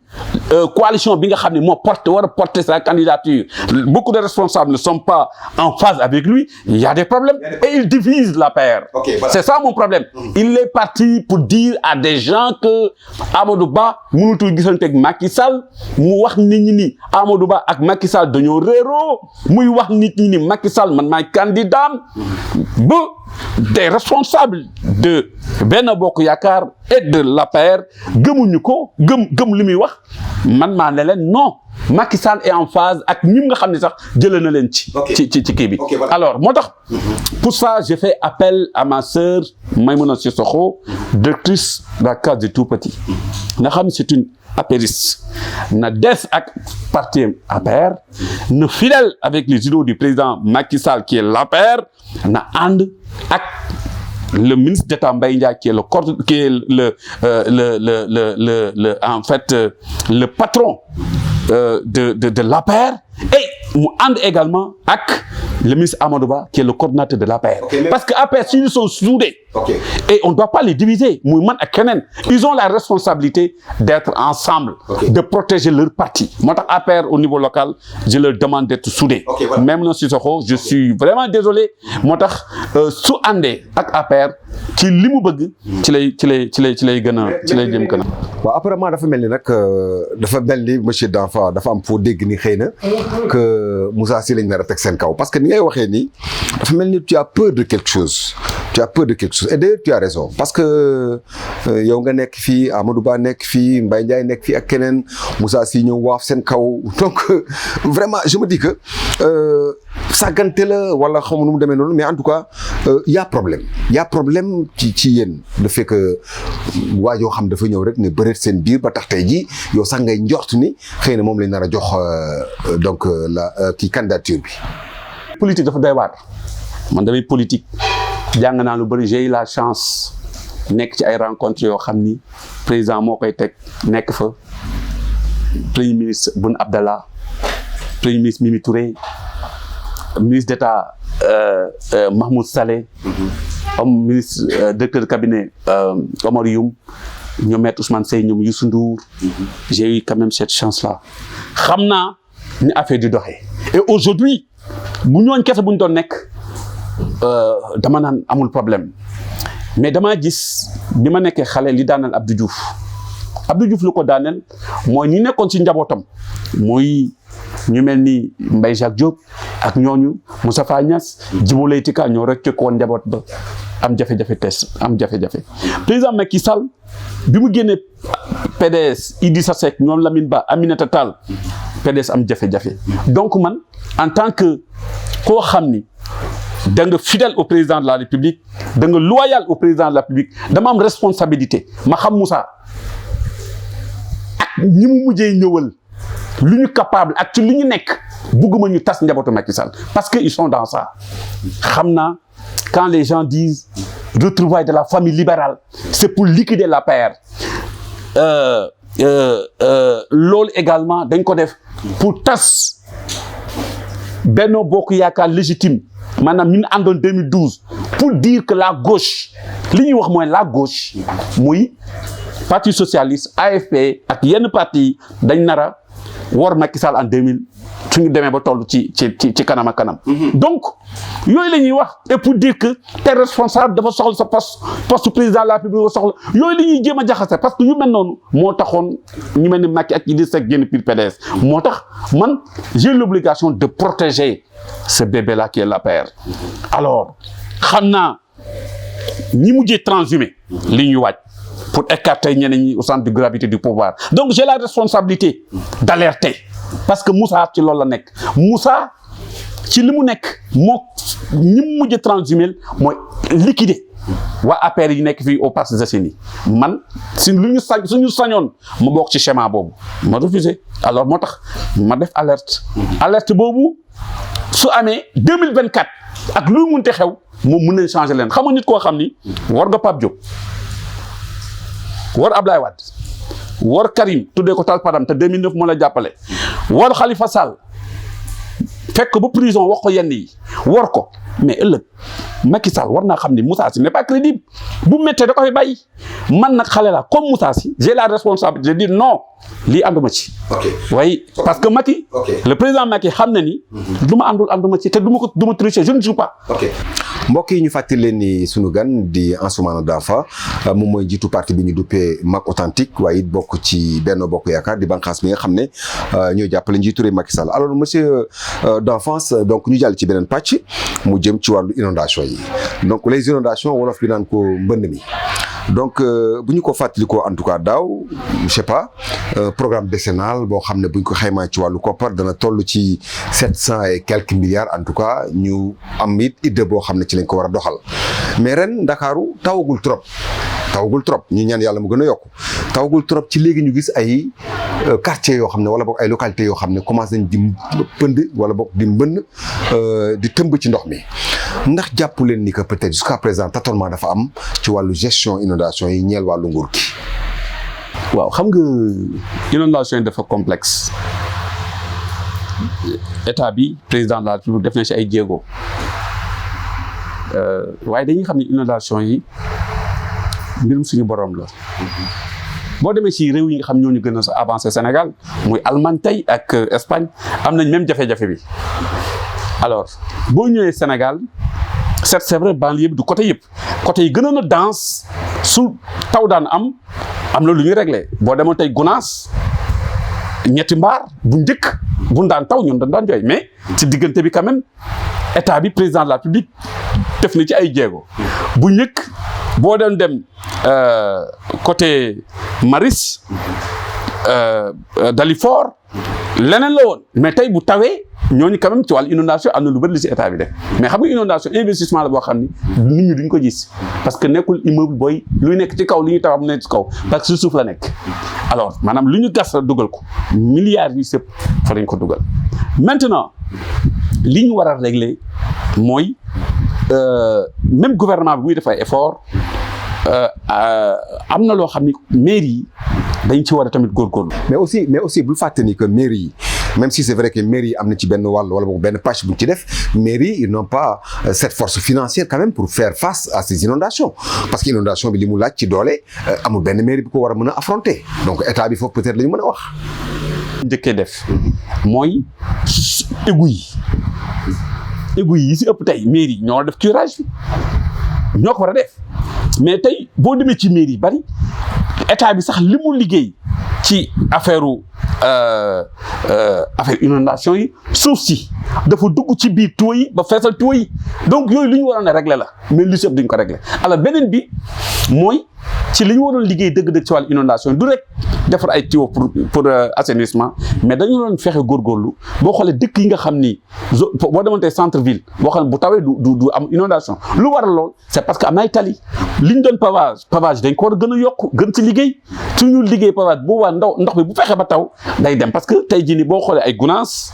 coalition bi nga xam ne moo war a porter sa candidature, beaucoup de responsables ne sont pas en phase avec lui, il y a des problèmes et il divise la paire. Okay, voilà. C'est ça mon problème. Il est parti pour dire à des gens que Amadou Ba mënutul gisante ak Macky Sall, mu wax nit ñi ni Amadou Ba ak Macky Sall dañoo réeroo, muy wax nit ñi ni Macky Sall man maay candidat ba des responsables de Benno Bokk Yaakaar et de l'APR gëmuñu ko gëm li muy wax man maa ne leen non Macky Sall est en phase ak ñi nga xam ne sax jëlee na leen ci kii bi. Voilà. Alors moo tax pour ça j'ai fait appel à ma sœur Maïmouna Sissoko, directrice de la case des tout-petits nga xam c'est une apériste na des ak parti APR na fidèle avec les idéaux du président Macky Sall qui est l'APR na ànd ak le ministre d'État Mbaye Ndiaye qui est en fait le patron de l'APR et mu ànd également ak le ministre Amadou Ba qui est le coordinateur de l'APR. Parce que APR s'ils sont soudés et on ne doit pas les diviser muy man ak keneen ils ont la responsabilité d'être ensemble de protéger leur parti moo tax APR au niveau local je leur demande d'être soudés voilà. Même na Sissoko je suis vraiment désolé moo tax su àndee ak APR ci li mu bëgg ci lay gën a jëm kanam. waaw apparemment dafa mel ni nag dafa mel ni monsieur Danfa dafa am foo dégg ni xëy na que Moussa Sy lañ nar a teg seen kaw parce que ni ngay waxee nii dafa mel ni tu as peur de quelque chose et d'ailleurs tu as raison parce que yow nga nekk fii Amadou Ba nekk fii Mbaye Ndiaye nekk fii ak keneen Moussa Sy ñëw waaf seen kaw donc vraiment je me dis que sàggante la wala xamu nu mu demee noonu mais en tout cas y a problème ci yéen le fait que waa yoo xam dafa ñëw rek ne bëreet seen biir ba tax tey jii yow sax ngay njort ni xëy na moom lañ nar a jox donc la kii candidature bi. politique dafa doy waar man damay politique jàng naa lu bëri j'ai eu la chance nekk ci ay rencontres yoo xam ni président moo koy teg nekk fa premier ministre Boun Abdallah premier ministre Mimi Touré ministre d'État Mahmoud Saleh ministre directeur de cabinet Omar Youm ñoom Maître Ousmane Seye ñoom Youssou Ndour j'ai eu quand même cette chance là xam naa ni affaire di doxee et aujourd'hui bu ñooñ kese bu ñu doon nekk dama naan amul problème mais damaa gis bi ma nekkee xale li daaneel Abdou Diouf lu ko daaneel mooy ñi nekkoon ci njabootam mooy ñu mel ni Mbaye Jacques Diop ak ñooñu Moustapha Niasse Djibo Leyti Ka ñoo rek ko woon njaboot ba am jafe-jafe président Macky Sall bi mu génnee PDS Idrissa Seck ñoom Lamine Ba Aminata Tall PDS am jafe-jafe donc man en tant que koo xam ni da nga fidèle au président de la République da nga loyal au président de la République dama am responsabilité ma xam Moussa ak ñi mu mujjee ñëwal lu ñu capable ak ci lu ñu nekk bugguma ñu tas njabootu Macky Sall parce que ils sont dans ça xam naa quand les gens disent retrouvailles de la famille libérale c'est pour liquider l'APR loolu également dañ ko def pour tas Benno Bokk Yaakaar légitime maanaam ñu àndoon 2012 pour dire que la gauche li ñuy wax mooy la gauche muy parti socialiste AFP ak yenn parti dañ nara war Macky Sall en 2000 suñu demee ba toll ci kanam ak kanam. Donc yooyu la ñuy wax et pour dire que te responsable dafa soxla sa poste président de la République soxla yooyu la ñuy jéem a jaxase parce que yu mel noonu moo taxoon ñu mel ni Macky ak Idrissa Seck génn pile PDS moo tax man j'ai l'obligation de protéger ce bébé là qui est l'APR. Alors xam naa ñi mujjee transhumé li ñuy waaj pour écarter ñeneen ñi au centre de gravité du pouvoir donc j'ai la responsabilité d'alerter parce que Moussa ci loolu la nekk Moussa ci li mu nekk moo ñi mu mujj transhumé mooy liquider waa APR yi nekk fii au Parcelles Assainies man si lu ñu suñu sañoon ma bokk ci schéma boobu ma refusé alors moo tax ma def alerte boobu su amee 2024 ak lu munte xew moom mën nañ changer leen xam nga nit koo xam ni war nga Pape Diop war Ablaye Wade war Karim tuddee ko tal padam te 2009 moo la jàppale war Khalifa Sall fekk ba prison wax ko yenn yi war ko mais ëllëg Macky Sall war naa xam ni Moussa Sy n'est pas crédible bu méttee da ko fi bàyyi man nag xale la comme Moussa Sy j'ai la responsabilité de dire non lii ànduma ci. ok oui parce que Macky. le président Macky xam na ni. du ma ànduma ci te du ma tricher je ne joue pas. ok mbokk yi ñu fàttali leen ni sunu gan di Ansoumana Dafa moom mooy jiitu parti bi ñu duppee Mag Authentique waaye it bokk ci Benno Bokk Yaakaar di bànqaas bi nga xam ne ñoo jàppale njiitu réew Macky Sall alors monsieur Danfance donc ñu jàll ci beneen pàcc mu jëm ci wàllu inondation yi donc les inondations wolof bi naan ko mbënd mi donc bu ñu ko fàttalikoo en tout cas daaw je sais pas programme décennal boo xam ne bu ñu ko xaymaa ci wàllu koppar dana toll ci 700 et quelques milliards en tout cas ñu am it idée boo xam ne ci lañ ko war a doxal mais ren Ndakaaru tawagul trop ñu ñaan yàlla mu gën a yokku tawagul trop ci léegi ñu gis ay quartiers yoo xam ne wala boog ay localités yoo xam ne commencé nañ di pënd wala boog di mbënn di tëmb ci ndox mi ndax jàpp leen ni que peut-être jusqu'à présent tâtonnement dafa am ci wàllu gestion inondation yi ñeel wàllu nguur gi. waaw xam nga inondation yi dafa complexe état bi président de la République def na ci ay jéego waaye dañuy xam ne inondation yi mbirum suñu borom la. boo demee ci réew yi nga xam ñoo ñu gën a avancé Sénégal muy Allemagne tey ak Espagne am nañ même jafe-jafe bi alors boo ñëwee Sénégal c'est vrai banlieue bi du côté yëpp côté yi gënoon a dense su taw daan am na lu ñuy réglé boo demoon tey Gounass ñetti mbaar bu njëkk bu daan taw ñun dañ daan jooy mais ci diggante bi quand même état bi président de la République def na ci ay jéego bu njëkk boo doon dem côté Maris Dalifort leneen la woon mais tey bu tawee ñooñu quand même ci wàllu inondation am na lu bëri li ci état bi def mais xam nga inondation investissement la boo xam ni nit ñi duñ ko gis parce que nekkul immeuble booy luy nekk ci kaw li ñuy tabax mu nekk ci kaw parce que suuf la nekk alors maanaam lu ñu gas la dugal ko milliards yi sëpp fa lañ ko dugal maintenant li ñu war a régler mooy même gouvernement bi muy def ay effort am na loo xam ni mairie yi dañ ci war a tamit góorgóorlu. mais aussi bul fàtte ni que mairie yi même si c'est vrai que mairie yi am na ci benn wàll wala boog benn pàcc bu ñu ci def mairie ils n'ont pas cette force financière quand même pour faire face à ces inondations parce que inondation bi li mu laaj ci doole amul benn mairie bu ko war a mën a affronter donc état bi foofu peut-être la ñu mën a wax. njëkkee def mooy égout yi si ëpp tey mairie yi ñoo def curage bi ñoo ko war a def mais tey boo demee ci mairie yi bari état bi sax li mu liggéey ci affaire inondation yi suuf si dafa dugg ci biir tuyau yi ba feesal tuyau yi donc yooyu lu ñu waroon a régler la mais lu si ëpp duñ ko régler alors beneen bi mooy ci li ñu waroon liggéey dëgg-dëgg ci wàllu inondation du rek defar ay tuyaux pour assainissement mais dañu doon fexe góorgóorlu boo xoolee dëkk yi nga xam ni boo demoon tey centre ville boo xam ne bu tawee du am inondation lu waral lool c'est parce que am na ay tali li ñu doon pavage dañ ko war a gën a yokk gën ci liggéey suñu liggéey pavage bu waa ndox bi bu fexe ba taw day dem parce que tey jii nii boo xoolee ay Gounass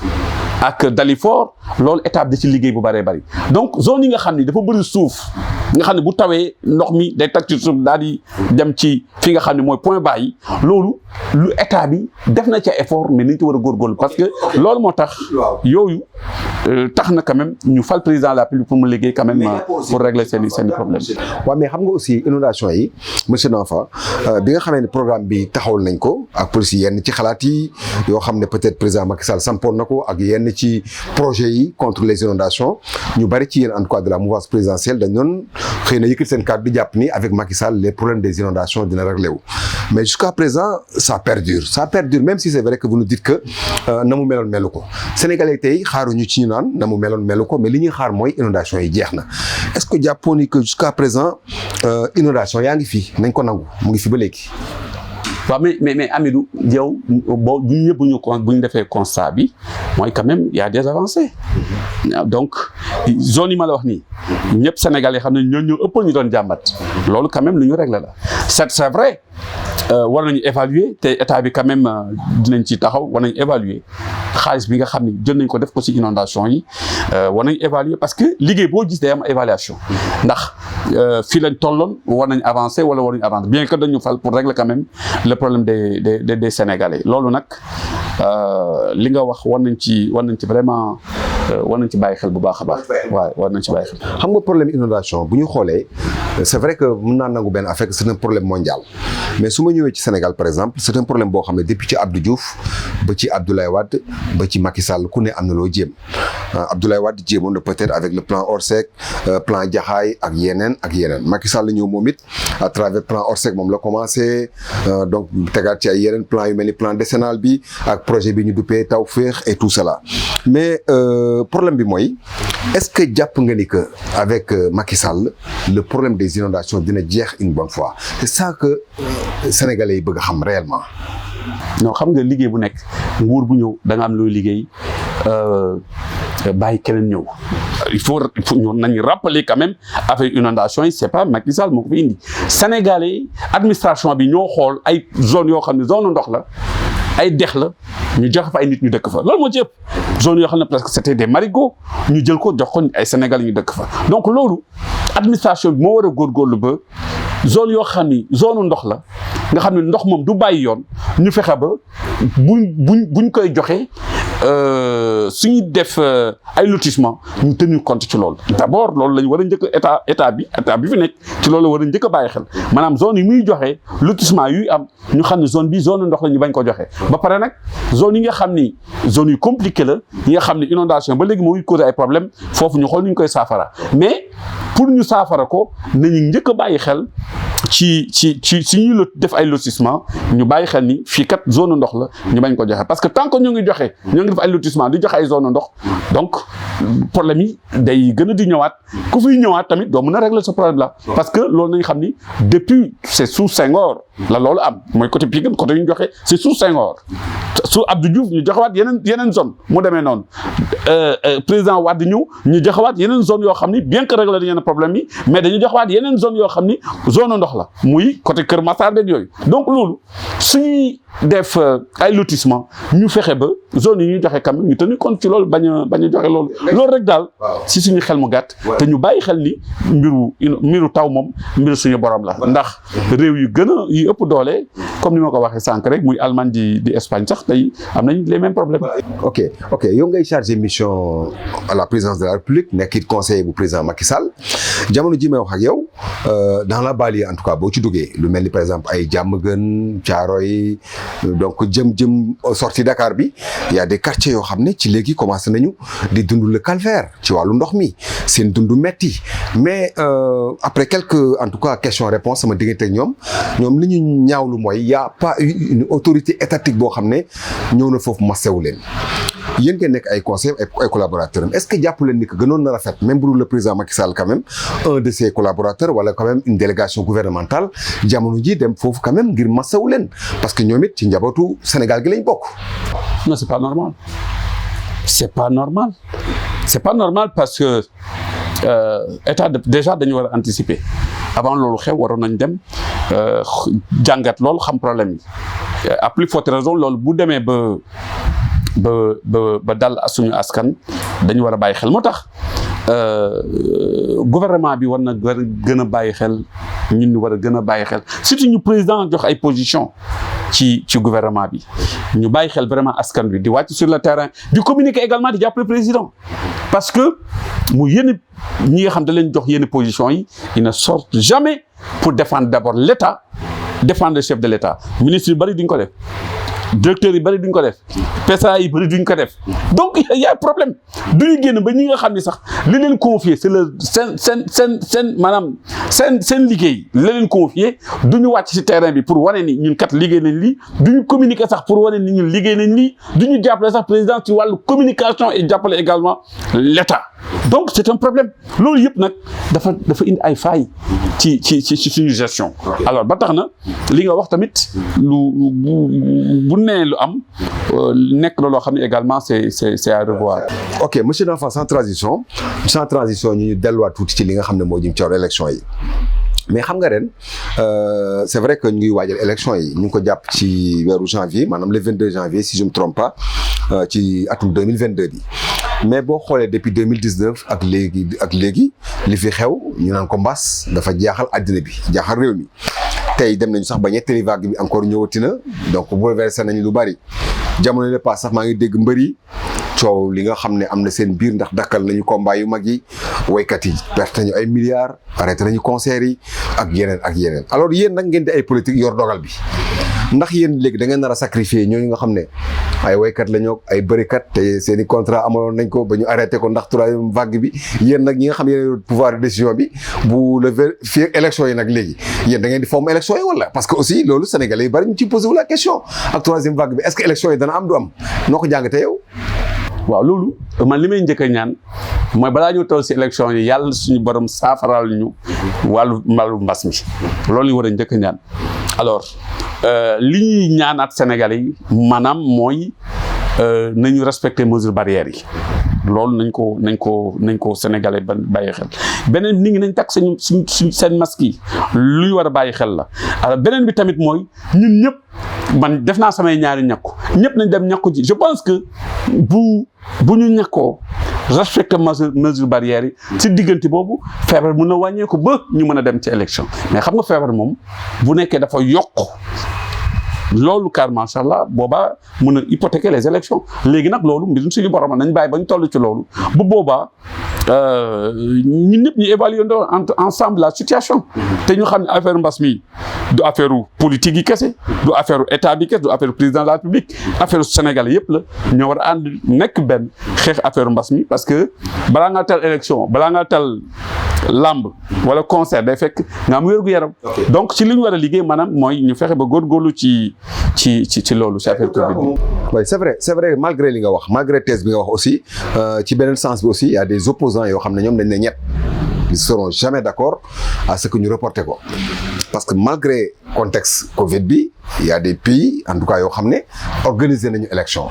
ak Dalifort loolu état bi da ci liggéey bu bëree bëri donc zone yi nga xam ni dafa bëri suuf nga xam ne bu tawee ndox mi day tag ci suuf daal di dem ci fi nga xam ne mooy point bas yi loolu lu état bi def na ca effort mais nañ ci war a góorgóorlu parce que loolu moo tax yooyu tax na quand même ñu fal président de la République pour mu liggéey quand même pour régler seen problème. waaw mais xam nga aussi inondation yi monsieur Danfa bi nga xamee ne programme bi taxawal nañ ko ak police yenn ci xalaat yi yoo xam ne peut-être président Macky Sall sampoon na ko ak yenn ci projet yi contre les inondations ñu bari ci yéen en tout cas de la mouvance présidentielle dañ doon xëy na yëkkati seen kàddu di jàpp ni avec Macky Sall les problèmes des inondations dina réglé wu mais jusqu'à présent ça perdure même si c'est vrai que vous nous dites que na mu meloon melu ko Sénégalais tey xaaruñu ci ñu naan na mu meloon melu ko mais li ñuy xaar mooy inondation yi jeex na est-ce que jàppoon ni que jusqu'à présent inondation yaa ngi fi nañ ko nangu mu ngi fi ba léegi. waaw mais Amidou yow boo ñu ñëpp bu ñu defee constat bi mooy quand même y a des avancées donc zone yi ma la wax nii ñëpp Sénégalais xam ne ñoo ëpp ñu doon jàmbat loolu quand même lu ñu réglé la c'est vrai war nañu évaluer te état bi quand même dinañ ci taxaw war nañu évaluer xaalis bi nga xam ne jël nañ ko def ko ci inondation yi war nañu évaluer parce que liggéey boo gis day am évaluation ndax fii lañ tolloon war nañ avancer wala war nañu avancer bien que dañu fal pour régler quand même le problème des Sénégalais loolu nag li nga wax war nañ ci vraiment war nañ ci bàyyi xel bu baax a baax. waaw war nañ ci bàyyi xel. xam nga problème inondation bu ñu xoolee c'est vrai que mën naa nangu benn affaire c'est un problème mondial mais su ma ñëwee ci Sénégal par exemple c'est un problème boo xam ne depuis ci Abdou Diouf ba ci Abdoulaye Wade ba ci Macky Sall ku ne am na loo jéem Abdoulaye Wade jéemoon na peut-être avec le plan Orsec plan Jaxaay ak yeneen Macky Sall ñëw moom it à travers plan Orsec moom la commencé donc tegaat ci ay yeneen plan yu mel ni plan décennal bi ak projet bi ñu duppee Tawfekh et tout cela mais problème bi mooy est-ce que jàpp nga ni que avec Macky Sall le problème des inondations dina jeex une bonne fois c'est ça que sénégalais yi bëgg a xam réellement. non xam nga liggéey bu nekk nguur bu ñëw da nga am looy liggéey bàyyi keneen ñëw il faut nañu rappeler quand même avec inondation yi c'est pas Macky Sall moo ko fi indi sénégalais yi administration bi ñoo xool ay zone yoo xam ne zone ndox la ay dex la ñu jox fa ay nit ñu dëkk fa loolu moo ci ëpp zone yoo xam ne presque c'était des marigots ñu jël ko jox ko ay sénégalais ñu dëkk fa donc loolu administration bi moo war a góorgóorlu ba zone yoo xam ni zone ndox la nga xam ne ndox moom du bàyyi yoon ñu fexe ba buñ koy joxe suñuy def ay lotissement ñu tenir compte ci loolu d'abord loolu la ñu war a njëkk état bi fi nekk ci loolu la war a njëkk a bàyyi xel maanaam zone yi muy joxe lotissement yuy am ñu xam ne zone bi zone ndox la ñu bañ ko joxe ba pare nag zone yi nga xam ni zone yu compliqué la yi nga xam ne inondation ba léegi moo ngi causé ay problème foofu ñu xool nu ñu koy saafara mais pour ñu saafara ko nañu njëkk a bàyyi xel ci ñuy def ay lotissement ñu bàyyi xel ni fii kat zone ndox la ñu bañ ko joxe parce que tant que ñu ngi def ay lotissement di joxe ay zone ndox donc problème yi day gën a di ñëwaat ku fiy ñëwaat tamit doo mën a régler ce problème là parce que loolu nañu xam ni depuis c'est sous Senghor la loolu am mooy côté Pikine côté ñu joxe c'est sous Senghor sous Abdou Diouf ñu joxewaat yeneen zone mu demee noonu président Wade ñëw ñu joxewaat yeneen zone yoo xam ni bien que régler dañu yenn problème yi mais dañu joxewaat yeneen zone yoo xam ni zone ndox la muy côté Kër Massar beeg yooyu donc loolu suñuy def ay lotissement ñu fexe ba zone yi ñuy joxe quand même ñu tenir compte ci loolu bañ a joxe loolu rek daal si suñu xel mu gàtt te ñu bàyyi xel ni mbiru taw moom mbiru suñu borom la ndax réew yu gën a yu ëpp doole comme ni ma ko waxee sànq rek muy Allemagne di Espagne sax tey am nañ les mêmes problèmes. ok yow ngay chargé mission à la présidence de la République nekk it conseiller bu président Macky Sall jamono ji may wax ak yow dans la banlieue en tout cas boo ci duggee lu mel ni par exemple ay Diamaguène Thiaroye donc jëm sortie Dakar bi y a des quartiers yoo xam ne ci léegi commencé nañu di dund le calvaire ci wàllu ndox mi seen dund metti mais après quelques en tout cas questions-réponses sama diggante ak ñoom li ñu ñaawlu mooy y a pas une autorité étatique boo xam ne ñëw na foofu masewu leen yéen ngeen nekk ay conseillers ay collaborateurs am est-ce que jàpp leen ni que gënoon na rafet même bu dul le président Macky Sall quand même un de ses collaborateurs wala quand même une délégation gouvernementale jamono ji dem foofu quand même ngir masawu leen parce que ñoom it ci njabootu Sénégal gi lañ bokk. non c'est pas normal parce que état déjà dañu war a anticiper avant loolu xew waroon nañ dem jàngat loolu xam problème yi à plus forte raison loolu bu demee ba dal suñu askan dañu war a bàyyi xel moo tax gouvernement bi war na gën a bàyyi xel ñun ñu war a gën a bàyyi xel surtout ñu président jox ay position ci gouvernement bi ñu bàyyi xel vraiment askan bi di wàcc sur le terrain di communiquer également di jàppale président parce que mu yenn ñi nga xam da leen jox yenn position yi ils ne sortent jamais pour défendre d'abord l'État défendre le chef de l'État ministre yu bari duñ ko def directeurs yi bari duñ ko def PCA yi bari duñ ko def donc il y a problème duñu génn ba ñi nga xam ni sax li leen confier c'est le seen maanaam seen liggéey li leen confier duñu wàcc ci terrain bi pour wane ni ñun kat liggéey nañ lii duñu communiquer sax pour wane ni ñun liggéey nañ lii duñu jàppale sax président ci wàllu communication et jàppale également l'État donc c'est un problème loolu yëpp nag dafa indi ay failles ci suñu gestion alors ba tax na li nga wax tamit bu nee lu am nekk la loo xam ne également c'est à revoir. ok monsieur Danfang sans transition ñu delluwaat tuuti ci li nga xam ne moo jëm ci wàllu élection yi mais xam nga ren c'est vrai que ñu ngi waajal élection yi ñu ngi ko jàpp ci weeru janvier maanaam le 22 janvier si je me trompe pas ci atum 2022 bi mais boo xoolee depuis 2019 ak léegi li fi xew ñu naan ko mbas dafa jaaxal àddina bi jaaxal réew mi tey dem nañu sax ba ñetteeli vague bi encore ñëwati na donc bouleversé nañu lu bari jamono yi pass sax maa ngi dégg mbëri coow li nga xam ne am na seen biir ndax dakkal nañu combat yu mag yi waykat yi perte nañu ay milliards arrêté nañu concert yi ak yeneen alors yéen nag ngeen di ay politique yor dogal bi ndax yéen léegi da ngeen nar a sacrifier ñooñu nga xam ne ay waykat la ñoo ay bërikat te seen i contrat amaloon nañ ko ba ñu arrêté ko ndax troisième vague bi yéen nag ñi nga xam ne pouvoir de décision bi bu le fii élection yi nag léegi yéen da ngeen di fomm élection yi wala parce que aussi loolu sénégalais yi bari ñu ci posé wu la question ak troisième vague bi est-ce que élection yi dana am du am noo ko jàngatee yow. waaw loolu man li may njëkk a ñaan mooy balaa ñu toll si élection yi yàlla suñu borom saafaraal ñu wàllu mbas mi loolu ñu war a njëkk a ñaan alors li ñuy ñaanaat Sénégalais yi maanaam mooy nañu respecter mesures barrières yi loolu nañ ko Sénégalais ba bàyyi xel beneen nit ñi nañ takk seen masque yi luy war a bàyyi xel la alors beneen bi tamit mooy ñun ñëpp man def naa samay ñaari ñàkku ñëpp nañ dem ñàkku ji je pense que bu ñu ñàkkoo respecter mesures barrières yi ci diggante boobu feebar mën na wàññeeku ba ñu mën a dem ci élection mais xam nga feebar moom bu nekkee dafa yokk loolu car macha allah boobaa mën a hypothéquer les élections léegi nag loolu mbirum suñu borom nañ bàyyi ba ñu toll ci loolu bu boobaa ñun ñëpp ñu évaluer ensemble la situation te ñu xam ne affaire mbas mi du affaire politique yi kese du affaire état bi kese du affaire président de la République affaire Sénégal yëpp la ñoo war a ànd nekk benn xeex affaire mbas mi parce que balaa nga tal élection balaa nga tal lamb wala concert day fekk nga am wér-gu-yaram donc ci li ñu war a liggéey maanaam mooy ñu fexe ba góorgóorlu ci loolu ci affaire Covid bi. oui c'est vrai malgré li nga wax malgré thèse bi nga wax aussi ci beneen sens bi aussi il y a des opposants yoo xam ne ñoom dañ ne ñett ils seront jamais d'accord à ce que ñu reporter ko parce que malgré contexte Covid bi il y a des pays en tout cas yoo xam ne organiser nañu élection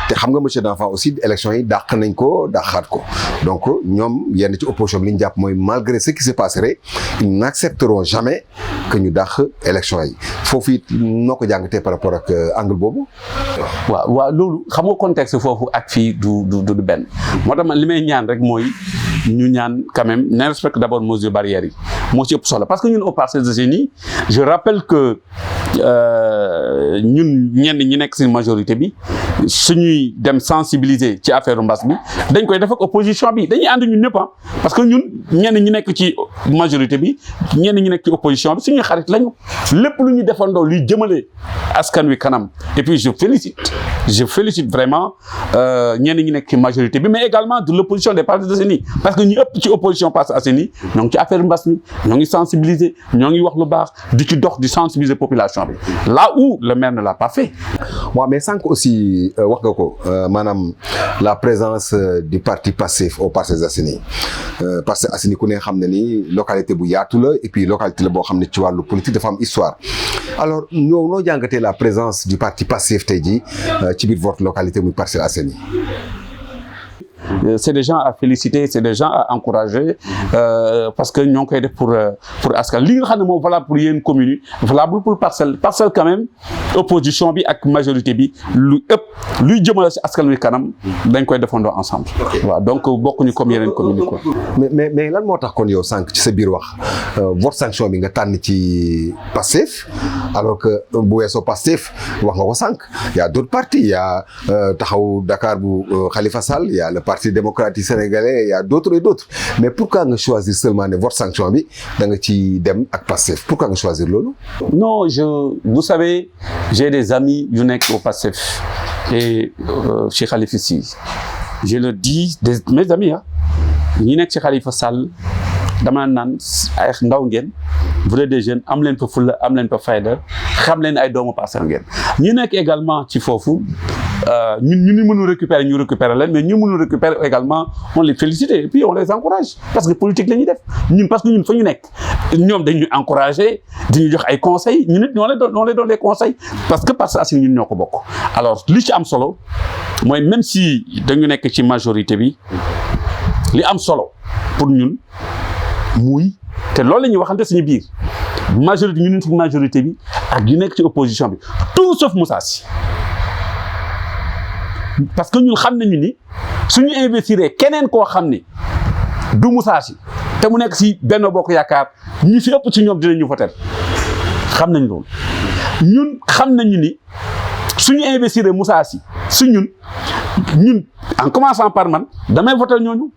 te xam nga monsieur Danfan aussi élection yi dàq nañ ko dàqaat ko donc ñoom yenn ci opposition bi li ñu jàpp mooy malgré ce qui se passerait ils n'accepteront jamais que ñu dàq élection yi foofu it noo ko jàngatee par rapport ak angle boobu. waaw loolu xam nga contexte foofu ak fii du benn moo tax man li may ñaan rek mooy ñu ñaan quand même na respecte d'abord mesures barrières yi moo ci ëpp solo parce que ñun au Parcelles Assainies je rappelle que ñun ñenn ñi nekk ci majorité bi suñuy dem sensibiliser ci affaire mbas bi dañ koy def ak opposition bi dañuy ànd ñun ñëpp parce que ñun ñenn ñi nekk ci majorité bi ñenn ñi nekk ci opposition bi suñuy xarit lañu lépp lu ñu defandoo luy jëmale askan wi kanam et puis je félicite vraiment ñenn ñi nekk ci majorité bi mais également de l'opposition des Parcelles Assainies parce que ñu ëpp ci opposition Parcelles Assainies ñoo ngi ci affaire mbas mi ñoo ngi sensibiliser ñoo ngi wax lu baax di ci dox di sensibiliser population bi là où le maire ne l'a pas fait. waaw mais sànq aussi wax nga ko maanaam la présence du parti Pastef au Parcelles Assainies Parcelles Assainies ku ne xam ne ni localité bu yaatu la et puis localité la boo xam ne ci wàllu politique dafa am histoire alors noo jàngatee la présence du parti Pastef tey jii ci biir votre localité muy Parcelles Assainies. C'est des gens à féliciter c'est des gens à encourager parce que ñoo ngi koy def pour askan li nga xam ne moom valable pour yéen communes yi valable pour parcelle quand même opposition bi ak majorité bi lu ëpp luy jëmale si askan wi kanam dañ koy defandoo ensemble. waaw donc bokkuñu comme yeneen communes yi quoi. mais lan moo tax kon yow sànq ci sa biir wax vote sanction bi nga tànn ci Pastef alors que bu weesoo Pastef wax nga ko sànq y a d'autres partis y a taxaw Dakar bu Khalifa Sall y a le Parti démocratique sénégalais il y a d'autres et d'autres mais pourquoi nga choisir seulement ne vote sanction bi da nga ci dem ak Pastef pourquoi nga choisir loolu. non vous savez j'ai des amis yu nekk au Pastef et chez Khalifa Sy je le dis mes amis ñi nekk ci Khalifa Sall dama naan ay ndaw ngeen vous êtes des jeunes am leen fa fulla am leen fa fayda xam leen ay doomu Parcelles ngeen ñi nekk également ci foofu ñu mënul récupérer ñu récupérer leen mais ñu mënul récupérer également on les félicite et puis on les encourage parce que politique la ñuy def parce que ñun fa ñu nekk ñoom dañuy encourager di ñu jox ay conseils ñun it ñoo leen doon des conseils parce que Parcelles Assainies ñun ñoo ko bokk alors li ci am solo mooy même si dañu nekk ci majorité bi li am solo pour ñun muy te loolu la ñuy waxante suñu biir majorité ñu nekk ci majorité bi ak ñu nekk ci opposition bi tout sauf Moussa Sy parce que ñun xam nañu ni suñu investir keneen koo xam ni du Moussa Sy te mu nekk ci Benno Bokk Yaakaar ñi fi ëpp ci ñoom dinañu voter xam nañ loolu ñun xam nañu ni suñu investir Moussa Sy su ñun en commençant par man damay voté ñooñu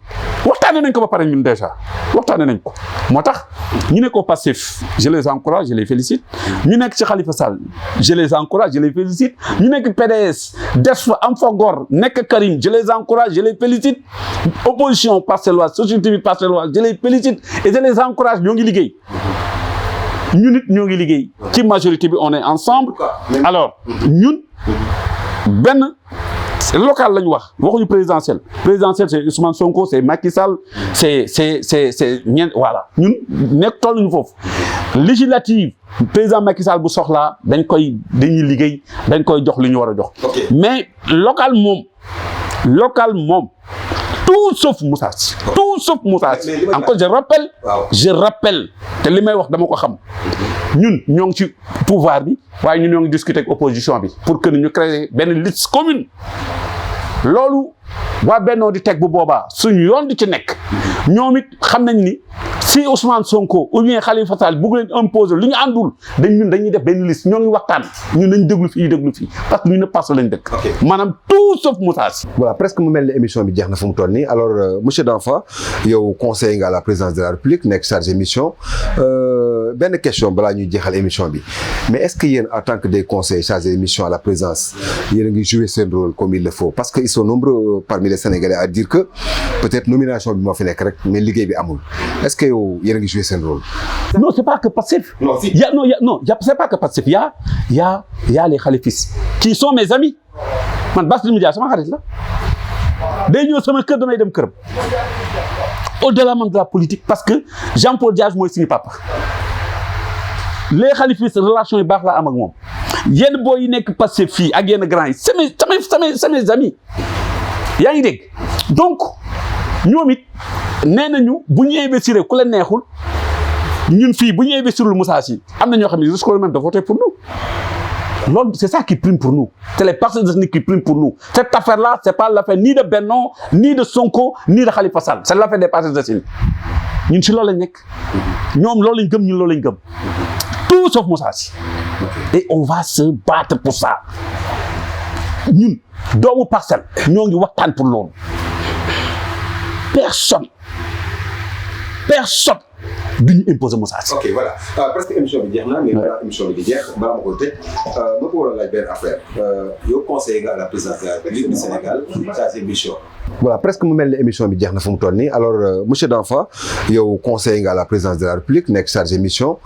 waxtaanee nañ ko ba pare ñun déjà waxtaanee nañ ko moo tax ñu ne ko Pastef je les encourage je les félicite ñu nekk ci Khalifa Sall je les encourage je les félicite ñu nekk PDS des fa am fa góor nekk Karim je les encourage je les félicite opposition parcelloise société civile parcelloise je les félicite et je les encourage ñoo ngi liggéey ñun it ñoo ngi liggéey ci majorité bi on est ensemble alors ñun benn local lañu waxuñu présidentiel c'est Ousmane Sonko c'est Macky Sall c'est ñeent voilà ñun nekk tolluñu foofu législative président Macky Sall bu soxlaa dañuy liggéey dañ koy jox li ñu war a jox mais local moom tout sauf Moussa Sy tout sauf Moussa Sy encore je rappelle te li may wax dama ko xam ñun ñoo ngi ci pouvoir bi waaye ñun ñoo ngi discuter ak opposition bi pour que ñu créer benn liste commune loolu waa Benno di teg bu boobaa suñu yoon di ci nekk ñoom it xam nañ ni si Ousmane Sonko ou bien Khalifa Sall bugg leen imposer lu ñu àndul dañuy def benn liste ñoo ngi waxtaan ñun nañ déglu fii parce que ñu ne passe lañ dëkk maanaam tout sauf Moussa Sy. voilà presque mu mel ne émission bi jeex na fu mu toll nii alors monsieur Danfa yow conseiller nga à la présidence de la République nekk chargé mission benn question balaa ñuy jeexal émission bi mais est-ce que yéen en tant que des conseillers chargés de mission à la présidence yéen a ngi jouer seen rôle comme il le faut parce que ils sont nombreux parmi les Sénégalais à dire que peut-être nomination bi moo fi nekk rek mais liggéey bi amul est-ce que yow yéen a ngi jouer seen rôle. non c'est pas que Pastef. C'est pas que Pastef y a les khalifistes qui sont mes amis man Barthélémy Dias sama xarit la day ñëw sama kër damay dem këram au-delà même de la politique parce que Jean-Paul Dias mooy suñu papa les khalifistes relation yu baax laa am ak moom yenn boo yi nekk Pastef fii ak yenn grand yi c'est mes amis yaa ngi dégg donc ñoom it nee nañu bu ñu investir ku leen neexul ñun fii bu ñu investirul Moussa Sy am na ñoo xam ne jusqu'au même de voter pour nous loolu c'est ça qui prime pour nous c'est les partis qui priment pour nous cette affaire-là c'est pas l'affaire ni de Benno ni de Sonko ni de Khalifa Sall c'est l'affaire des partis ñun si loolu lañ nekk ñoom loolu lañ gëm ñun loolu lañ gëm tout sauf Moussa Sy et on va se battre pour ça ñun doomu Parcelles ñoo ngi waxtaan pour loolu personne duñu imposer Moussa Sy. ok voilà presque émission bi jeex na mais balaa émission bi di jeex balaa ma koy tëj ma ko war a laaj benn affaire yow conseiller nga à la présidence de la République du Sénégal chargé mission. voilà presque mu mel ne émission bi jeex na fu mu toll nii alors monsieur Danfa yow conseiller nga à la présidence de la République nekk chargé mission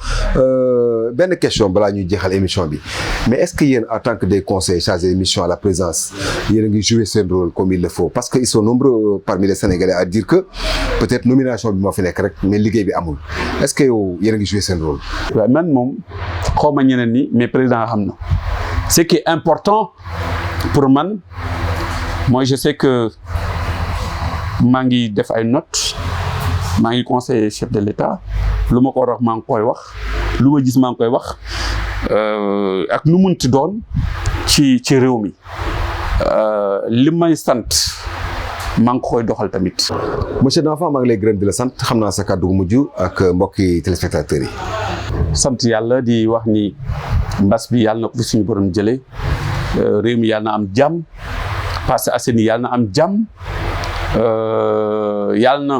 benn question balaa ñuy jeexal émission bi mais est-ce que yéen en tant que des conseillers chargés de mission à la présidence yéen a ngi jouer seen rôle comme il le faut parce que ils sont nombreux parmi les Sénégalais à dire que peut-être nomination bi moo fi nekk rek mais liggéey bi amul est-ce que yow yéen a ngi jouer seen rôle. waaw man moom xaw ma ñeneen ni mais président xam na ce qui est important pour man moi je sais que maa ngi def ay notes maa ngi conseiller chef de l'État lu ma ko wax maa ngi koy wax lu ma gis maa ngi koy wax ak nu munti doon ci réew mi li may sant maa ngi koy doxal tamit. monsieur Danfa maa ngi lay gërëm di la sant xam naa sa kàddu gu mujj ak mbokki téléspectateurs yi. sant yàlla di wax ni mbas bi yàlla na ko fi suñu borom jëlee réew mi yàlla na am jàmm Parcelles Assainies yàlla na am jàmm yàlla na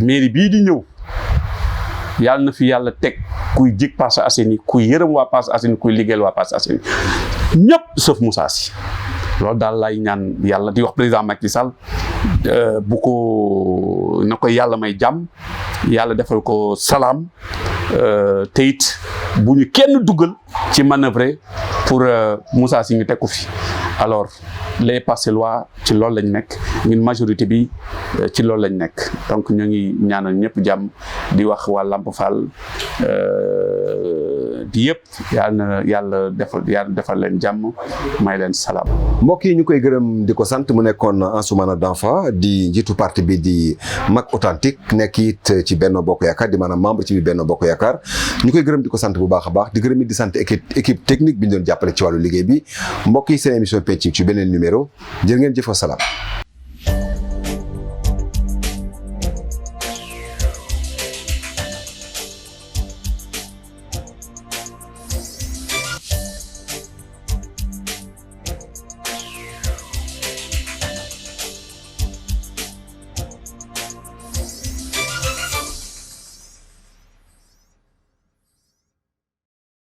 mairie bii di ñëw yàlla na fi yàlla teg kuy jig Parcelles Assainies kuy yërëm waa Parcelles Assainies kuy liggéeyal waa Parcelles Assainies ñëpp sauf Moussa Sy loolu daal lay ñaan yàlla di wax président Macky Sall bu ko na ko yàlla may jàmm yàlla defal ko salaam te it bu ñu kenn dugal ci manœuvre pour Moussa Sy ñu teg ko fi alors les Parcellois ci loolu lañ nekk ñun majorité bi ci loolu lañ nekk donc ñoo ngi ñaanal ñëpp jàmm di wax waa Lamp Fall di yëpp yàlla defal leen jàmm may leen salaam. mbokk yi ñu koy gërëm di ko sant mu nekkoon Ansoumana Danfa di njiitu parti bi di Mag Authentique nekk it ci Benno Bokk Yaakaar di maanaam membre ci biir Benno Bokk Yaakaar ñu koy gërëm di ko sant bu baax a baax di gërëm it di sant équipe technique bi ñu doon jàppale ci wàllu liggéey bi mbokk yi seen émission penc ci beneen numéro jërë ngeen jëf wa salaam.